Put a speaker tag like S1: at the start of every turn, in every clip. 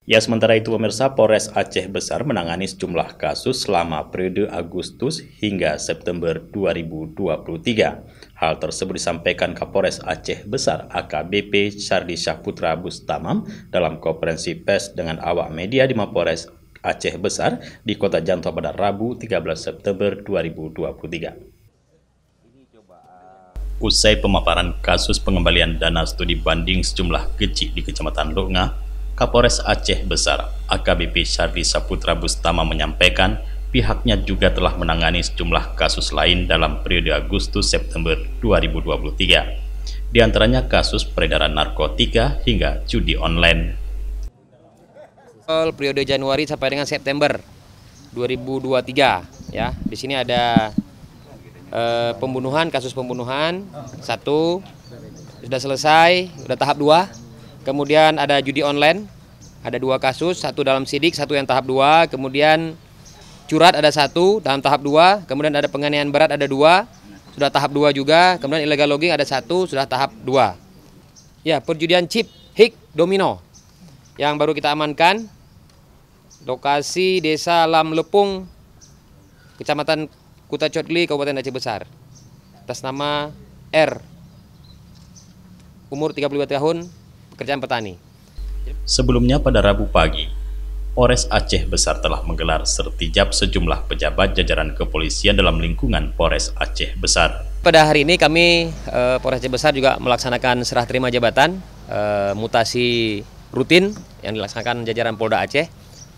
S1: Ya, sementara itu pemirsa, Polres Aceh Besar menangani sejumlah kasus selama periode Agustus hingga September 2023. Hal tersebut disampaikan Kapolres Aceh Besar AKBP Syardi Syahputra Bustamam dalam konferensi pers dengan awak media di Mapolres Aceh Besar di Kota Janto pada Rabu 13 September 2023. Usai pemaparan kasus pengembalian dana studi banding sejumlah kecil di Kecamatan Lunga, Kapolres Aceh Besar AKBP Syardi Syahputra Bustamam menyampaikan pihaknya juga telah menangani sejumlah kasus lain dalam periode Agustus-September 2023, di antaranya kasus peredaran narkotika hingga judi online.
S2: Periode Januari sampai dengan September 2023, ya, di sini ada kasus pembunuhan 1 sudah selesai, sudah tahap 2. Kemudian ada judi online, ada 2 kasus, 1 dalam sidik, 1 yang tahap 2. Kemudian curat ada 1 dalam tahap 2. Kemudian ada penganiayaan berat ada 2, sudah tahap 2 juga. Kemudian illegal logging ada 1, sudah tahap 2. Ya, perjudian chip, hik, domino yang baru kita amankan. Lokasi Desa Lam Lepung, Kecamatan Kuta Cotli, Kabupaten Aceh Besar. Atas nama R, umur 32 tahun, pekerjaan petani.
S1: Sebelumnya pada Rabu pagi, Polres Aceh Besar telah menggelar sertijab sejumlah pejabat jajaran kepolisian dalam lingkungan Polres Aceh Besar.
S2: Pada hari ini kami Polres Aceh Besar juga melaksanakan serah terima jabatan mutasi rutin yang dilaksanakan jajaran Polda Aceh.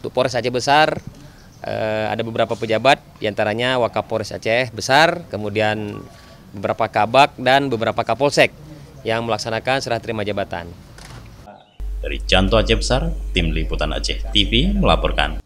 S2: Untuk Polres Aceh Besar ada beberapa pejabat, diantaranya Wakapolres Aceh Besar, kemudian beberapa kabak dan beberapa kapolsek yang melaksanakan serah terima jabatan.
S1: Dari Janto Aceh Besar, Tim Liputan Aceh TV melaporkan.